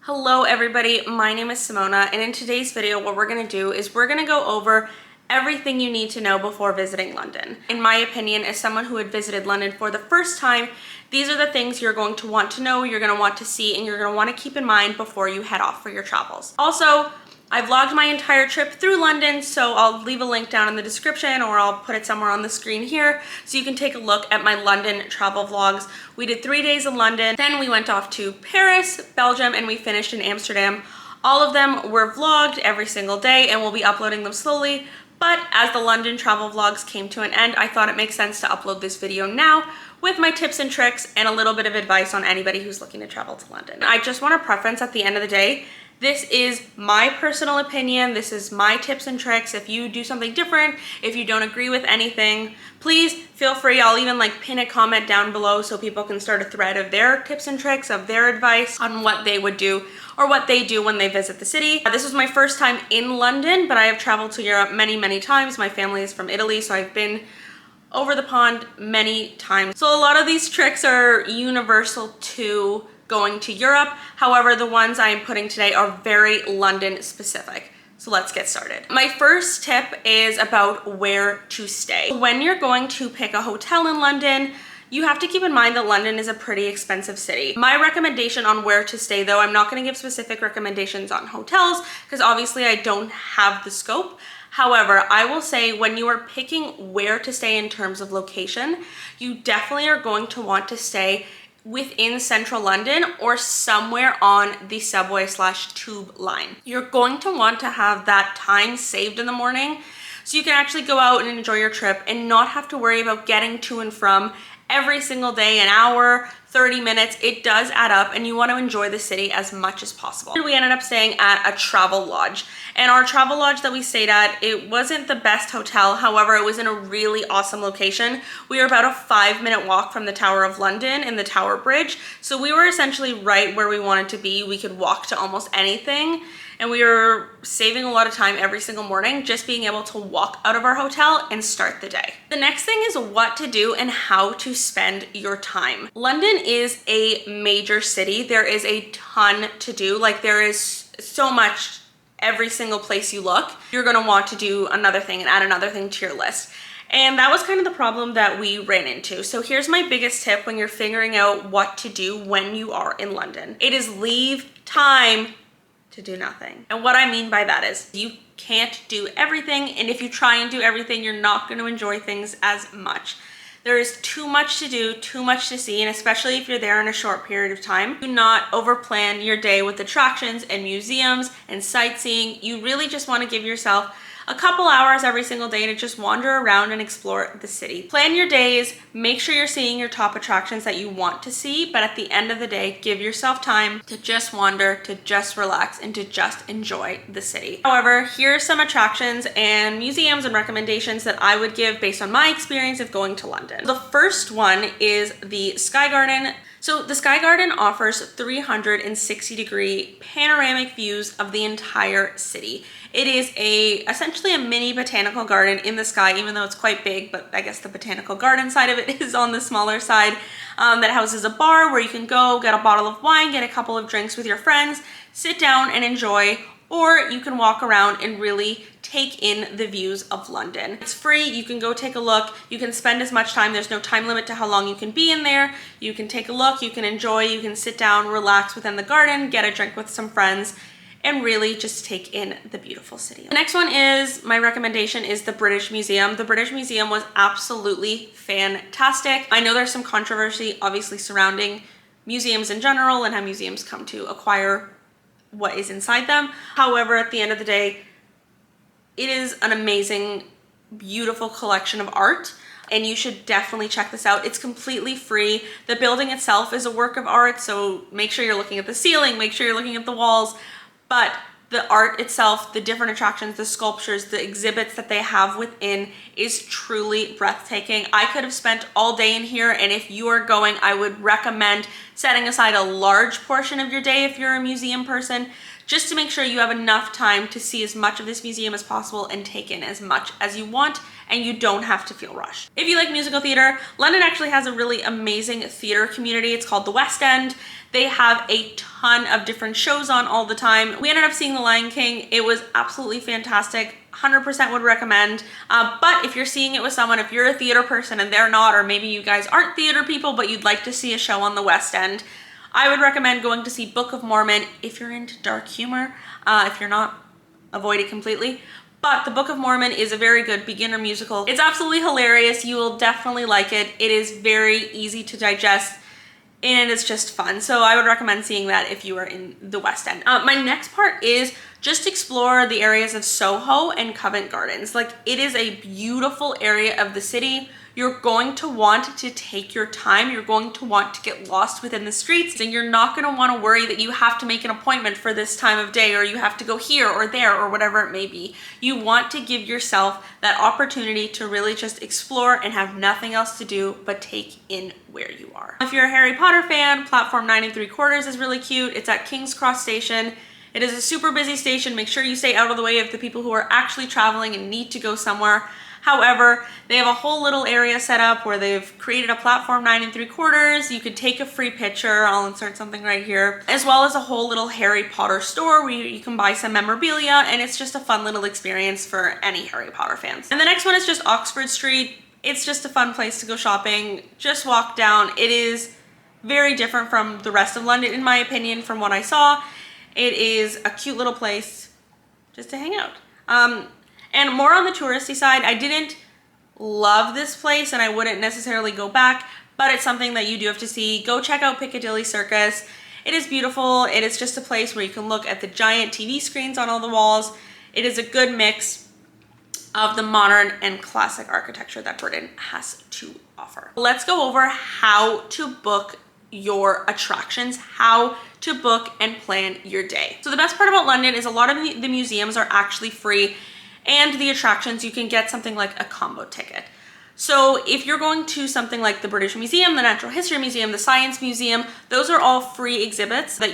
Hello everybody, my name is Simona, and in today's video what we're going to do is we're going to go over everything you need to know before visiting London. In my opinion, as someone who had visited London for the first time, these are the things you're going to want to know, you're going to want to see, and you're going to want to keep in mind before you head off for your travels. Also, I vlogged my entire trip through London, so I'll leave a link down in the description or I'll put it somewhere on the screen here so you can take a look at my London travel vlogs. We did 3 days in London, then we went off to Paris, Belgium, and we finished in Amsterdam. All of them were vlogged every single day and we'll be uploading them slowly, but as the London travel vlogs came to an end, I thought it makes sense to upload this video now with my tips and tricks and a little bit of advice on anybody who's looking to travel to London. I just want to preference at the end of the day, this is my personal opinion. This is my tips and tricks. If you do something different, if you don't agree with anything, please feel free. I'll even pin a comment down below so people can start a thread of their tips and tricks, of their advice on what they would do or what they do when they visit the city. This was my first time in London, but I have traveled to Europe many, many times. My family is from Italy, so I've been over the pond many times. So a lot of these tricks are universal to going to Europe. However, the ones I am putting today are very London specific. So let's get started. My first tip is about where to stay. When you're going to pick a hotel in London, you have to keep in mind that London is a pretty expensive city. My recommendation on where to stay, though, I'm not going to give specific recommendations on hotels because obviously I don't have the scope. However, I will say when you are picking where to stay in terms of location, you definitely are going to want to stay within central London or somewhere on the subway/tube line. You're going to want to have that time saved in the morning so you can actually go out and enjoy your trip and not have to worry about getting to and from every single day, an hour, 30 minutes. It does add up and you want to enjoy the city as much as possible. We ended up staying at a travel lodge, and our travel lodge that we stayed at, it wasn't the best hotel. However, it was in a really awesome location. We were about a 5-minute walk from the Tower of London and the Tower Bridge. So we were essentially right where we wanted to be. We could walk to almost anything. And we were saving a lot of time every single morning just being able to walk out of our hotel and start the day. The next thing is what to do and how to spend your time. London is a major city. There is a ton to do. There is so much every single place you look. You're gonna want to do another thing and add another thing to your list. And that was kind of the problem that we ran into. So here's my biggest tip when you're figuring out what to do when you are in London. It is leave time to do nothing. And what I mean by that is you can't do everything, and if you try and do everything, you're not going to enjoy things as much. There is too much to do, too much to see, and especially if you're there in a short period of time, do not overplan your day with attractions and museums and sightseeing. You really just want to give yourself a couple hours every single day to just wander around and explore the city. Plan your days, make sure you're seeing your top attractions that you want to see, but at the end of the day, give yourself time to just wander, to just relax, and to just enjoy the city. However, here are some attractions and museums and recommendations that I would give based on my experience of going to London. The first one is the Sky Garden. So the Sky Garden offers 360-degree panoramic views of the entire city. It is essentially a mini botanical garden in the sky, even though it's quite big, but I guess the botanical garden side of it is on the smaller side, that houses a bar where you can go get a bottle of wine, get a couple of drinks with your friends, sit down and enjoy, or you can walk around and really take in the views of London. It's free, you can go take a look, you can spend as much time, there's no time limit to how long you can be in there, you can take a look, you can enjoy, you can sit down, relax within the garden, get a drink with some friends, and really just take in the beautiful city. The next one is, my recommendation is the British Museum. The British Museum was absolutely fantastic. I know there's some controversy obviously surrounding museums in general and how museums come to acquire what is inside them. However, at the end of the day, it is an amazing, beautiful collection of art, and you should definitely check this out. It's completely free. The building itself is a work of art, so make sure you're looking at the ceiling, make sure you're looking at the walls, but the art itself, the different attractions, the sculptures, the exhibits that they have within is truly breathtaking. I could have spent all day in here, and if you are going, I would recommend setting aside a large portion of your day if you're a museum person, just to make sure you have enough time to see as much of this museum as possible and take in as much as you want and you don't have to feel rushed. If you like musical theater, London actually has a really amazing theater community. It's called the West End. They have a ton of different shows on all the time. We ended up seeing The Lion King. It was absolutely fantastic. 100% would recommend. But if you're seeing it with someone, if you're a theater person and they're not, or maybe you guys aren't theater people, but you'd like to see a show on the West End, I would recommend going to see Book of Mormon if you're into dark humor. If you're not, avoid it completely. But the Book of Mormon is a very good beginner musical. It's absolutely hilarious. You will definitely like it. It is very easy to digest, and it's just fun. So I would recommend seeing that if you are in the West End. My next part is just explore the areas of Soho and Covent Gardens. Like, it is a beautiful area of the city. You're going to want to take your time. You're going to want to get lost within the streets, and you're not going to want to worry that you have to make an appointment for this time of day, or you have to go here or there or whatever it may be. You want to give yourself that opportunity to really just explore and have nothing else to do but take in where you are. If you're a Harry Potter fan, platform 9 3/4 is really cute. It's at King's Cross Station. It is a super busy station. Make sure you stay out of the way of the people who are actually traveling and need to go somewhere. However, they have a whole little area set up where they've created a platform 9 3/4. You could take a free picture. I'll insert something right here. As well as a whole little Harry Potter store where you can buy some memorabilia, and it's just a fun little experience for any Harry Potter fans. And the next one is just Oxford Street. It's just a fun place to go shopping. Just walk down. It is very different from the rest of London, in my opinion, from what I saw. It is a cute little place just to hang out. And more on the touristy side, I didn't love this place and I wouldn't necessarily go back, but it's something that you do have to see. Go check out Piccadilly Circus. It is beautiful. It is just a place where you can look at the giant TV screens on all the walls. It is a good mix of the modern and classic architecture that Britain has to offer. Let's go over how to book your attractions, how to book and plan your day. So the best part about London is a lot of the museums are actually free, and the attractions, you can get something like a combo ticket. So if you're going to something like the British Museum, the Natural History Museum, the Science Museum, those are all free exhibits that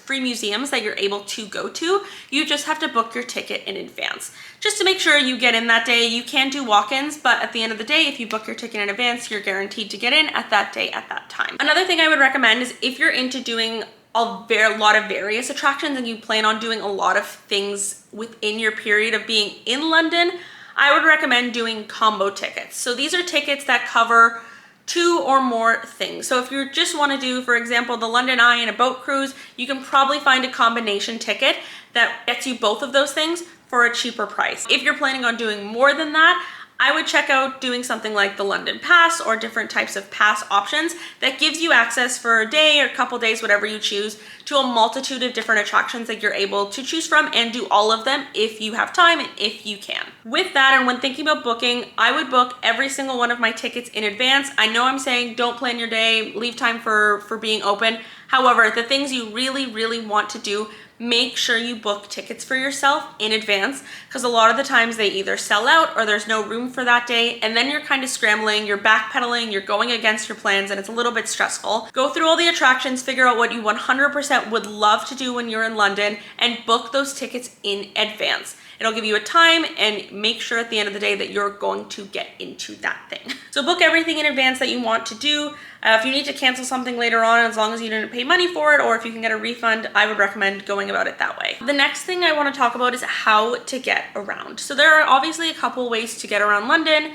free museums that you're able to go to. You just have to book your ticket in advance. Just to make sure you get in that day. You can do walk-ins, but at the end of the day, if you book your ticket in advance, you're guaranteed to get in at that day at that time. Another thing I would recommend is if you're into doing a lot of various attractions and you plan on doing a lot of things within your period of being in London, I would recommend doing combo tickets. So these are tickets that cover 2 or more things. So if you just want to do, for example, the London Eye and a boat cruise, you can probably find a combination ticket that gets you both of those things for a cheaper price. If you're planning on doing more than that, I would check out doing something like the London Pass or different types of pass options that gives you access for a day or a couple days, whatever you choose, to a multitude of different attractions that you're able to choose from and do all of them if you have time and if you can. With that, and when thinking about booking, I would book every single one of my tickets in advance. I know I'm saying don't plan your day, leave time for being open. However, the things you really, really want to do, make sure you book tickets for yourself in advance, because a lot of the times they either sell out or there's no room for that day, and then you're kind of scrambling, you're backpedaling, you're going against your plans, and it's a little bit stressful. Go through all the attractions, figure out what you 100% would love to do when you're in London, and book those tickets in advance. It'll give you a time and make sure at the end of the day that you're going to get into that thing. So book everything in advance that you want to do. If you need to cancel something later on, as long as you didn't pay money for it, or if you can get a refund, I would recommend going about it that way. The next thing I want to talk about is how to get around. So there are obviously a couple ways to get around London.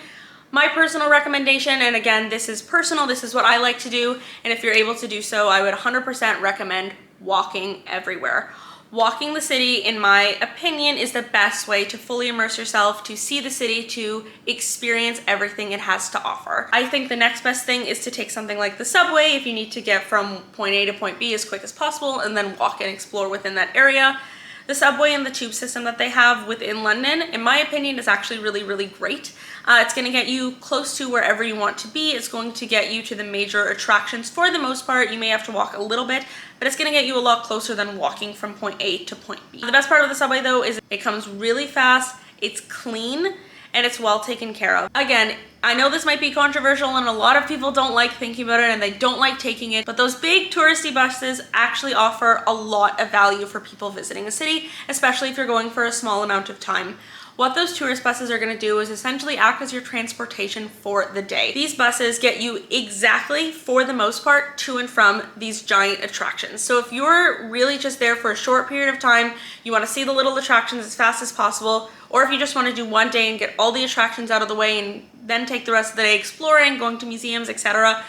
My personal recommendation, and again, this is personal, this is what I like to do, and if you're able to do so, I would 100% recommend walking everywhere. Walking the city, in my opinion, is the best way to fully immerse yourself, to see the city, to experience everything it has to offer. I think the next best thing is to take something like the subway if you need to get from point A to point B as quick as possible, and then walk and explore within that area. The subway and the tube system that they have within London, in my opinion, is actually really, really great. It's going to get you close to wherever you want to be. It's going to get you to the major attractions for the most part. You may have to walk a little bit, but it's going to get you a lot closer than walking from point A to point B. The best part of the subway, though, is it comes really fast, it's clean, and it's well taken care of. Again, I know this might be controversial and a lot of people don't like thinking about it and they don't like taking it, but those big touristy buses actually offer a lot of value for people visiting a city, especially if you're going for a small amount of time. What those tourist buses are going to do is essentially act as your transportation for the day. These buses get you exactly, for the most part, to and from these giant attractions. So if you're really just there for a short period of time, you want to see the little attractions as fast as possible, or if you just want to do one day and get all the attractions out of the way and then take the rest of the day exploring, going to museums, etc.,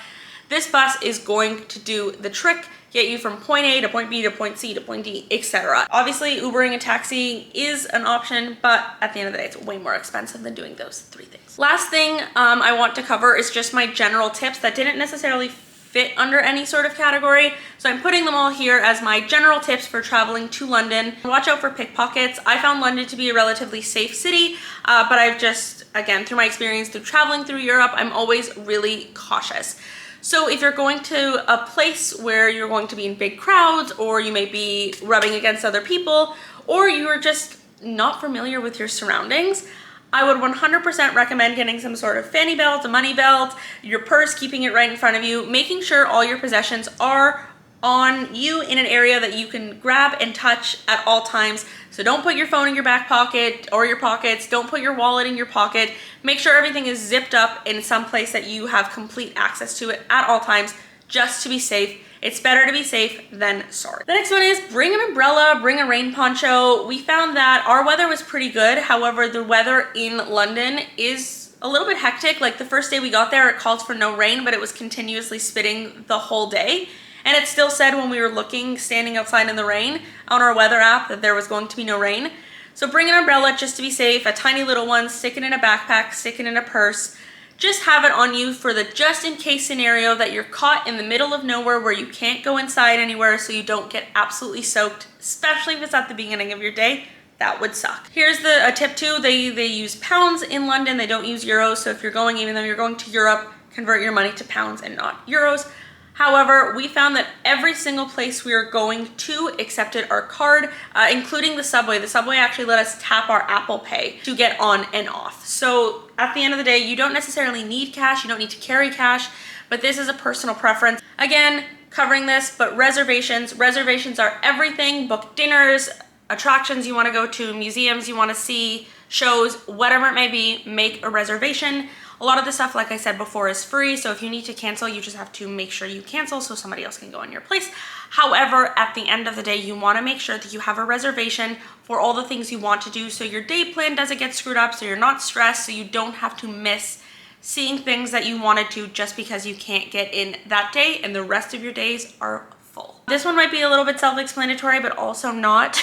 this bus is going to do the trick, get you from point A to point B to point C to point D, etc. Obviously, Ubering and taxiing is an option, but at the end of the day, it's way more expensive than doing those three things. Last thing I want to cover is just my general tips that didn't necessarily fit under any sort of category. So I'm putting them all here as my general tips for traveling to London. Watch out for pickpockets. I found London to be a relatively safe city, but I've just, again, through my experience through traveling through Europe, I'm always really cautious. So if you're going to a place where you're going to be in big crowds, or you may be rubbing against other people, or you're just not familiar with your surroundings, I would 100% recommend getting some sort of fanny belt, a money belt, your purse, keeping it right in front of you, making sure all your possessions are on you in an area that you can grab and touch at all times. So don't put your phone in your back pocket or your pockets. Don't put your wallet in your pocket. Make sure everything is zipped up in some place that you have complete access to it at all times, just to be safe. It's better to be safe than sorry. The next one is bring an umbrella, bring a rain poncho. We found that our weather was pretty good. However, the weather in London is a little bit hectic. Like the first day we got there, it called for no rain, but it was continuously spitting the whole day. And it still said when we were looking, standing outside in the rain on our weather app, that there was going to be no rain. So bring an umbrella just to be safe, a tiny little one, stick it in a backpack, stick it in a purse. Just have it on you for the just in case scenario that you're caught in the middle of nowhere where you can't go inside anywhere, so you don't get absolutely soaked, especially if it's at the beginning of your day. That would suck. Here's a tip too. They use pounds in London. They don't use euros. So if you're going, even though you're going to Europe, convert your money to pounds and not euros. However, we found that every single place we were going to accepted our card, including the subway. The subway actually let us tap our Apple Pay to get on and off. So at the end of the day, you don't necessarily need cash. You don't need to carry cash, but this is a personal preference. Again, covering this, but reservations. Reservations are everything. Book dinners, attractions you want to go to, museums you want to see, shows, whatever it may be, make a reservation. A lot of the stuff, like I said before, is free, so if you need to cancel, you just have to make sure you cancel so somebody else can go in your place. However, at the end of the day, you want to make sure that you have a reservation for all the things you want to do so your day plan doesn't get screwed up, so you're not stressed, so you don't have to miss seeing things that you wanted to just because you can't get in that day and the rest of your days are full. This one might be a little bit self-explanatory, but also not.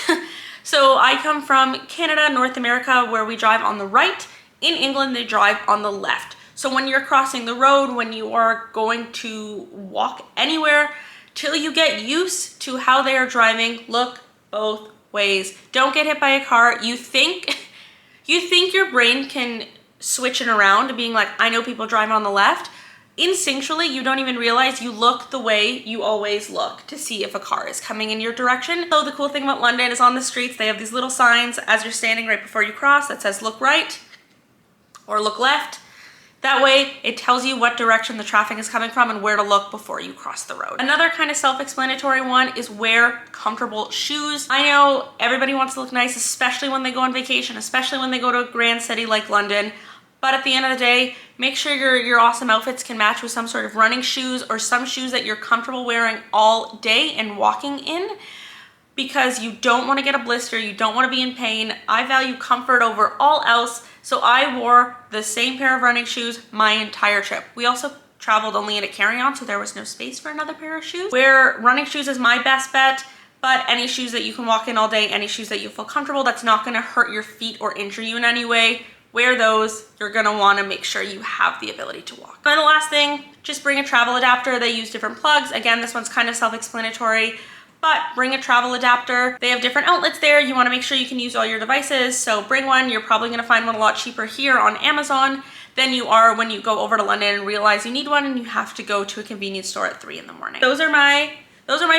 So I come from Canada, North America, where we drive on the right. In England, they drive on the left. So when you're crossing the road, when you are going to walk anywhere, till you get used to how they are driving, look both ways. Don't get hit by a car. You think your brain can switch it around, being like, I know people drive on the left. Instinctually, you don't even realize you look the way you always look to see if a car is coming in your direction. So the cool thing about London is on the streets, they have these little signs as you're standing right before you cross that says look right or look left. That way it tells you what direction the traffic is coming from and where to look before you cross the road. Another kind of self-explanatory one is wear comfortable shoes. I know everybody wants to look nice, especially when they go on vacation, especially when they go to a grand city like London. But at the end of the day, make sure your awesome outfits can match with some sort of running shoes or some shoes that you're comfortable wearing all day and walking in, because you don't want to get a blister, you don't want to be in pain. I value comfort over all else, so I wore the same pair of running shoes my entire trip. We also traveled only in a carry-on, so there was no space for another pair of shoes. Wear running shoes is my best bet, but any shoes that you can walk in all day, any shoes that you feel comfortable, that's not going to hurt your feet or injure you in any way, wear those. You're gonna wanna make sure you have the ability to walk. And the last thing, just bring a travel adapter. They use different plugs. Again, this one's kind of self-explanatory, but bring a travel adapter. They have different outlets there. You wanna make sure you can use all your devices, so bring one. You're probably gonna find one a lot cheaper here on Amazon than you are when you go over to London and realize you need one and you have to go to a convenience store at 3 in the morning. Those are my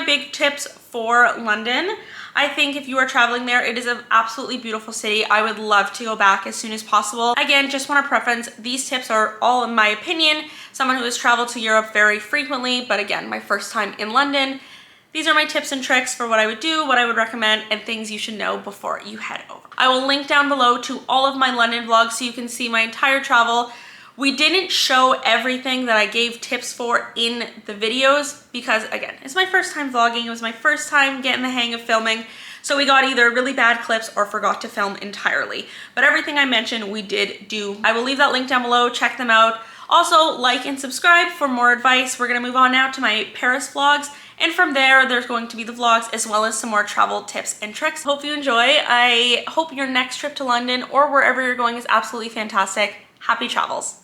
big tips for London. I think if you are traveling there, it is an absolutely beautiful city. I would love to go back as soon as possible. Again, just want to preference, these tips are all in my opinion. Someone who has traveled to Europe very frequently, but again, my first time in London. These are my tips and tricks for what I would do, what I would recommend, and things you should know before you head over. I will link down below to all of my London vlogs so you can see my entire travel. We didn't show everything that I gave tips for in the videos because, again, it's my first time vlogging. It was my first time getting the hang of filming. So we got either really bad clips or forgot to film entirely. But everything I mentioned, we did do. I will leave that link down below. Check them out. Also, like and subscribe for more advice. We're going to move on now to my Paris vlogs. And from there, there's going to be the vlogs as well as some more travel tips and tricks. Hope you enjoy. I hope your next trip to London or wherever you're going is absolutely fantastic. Happy travels.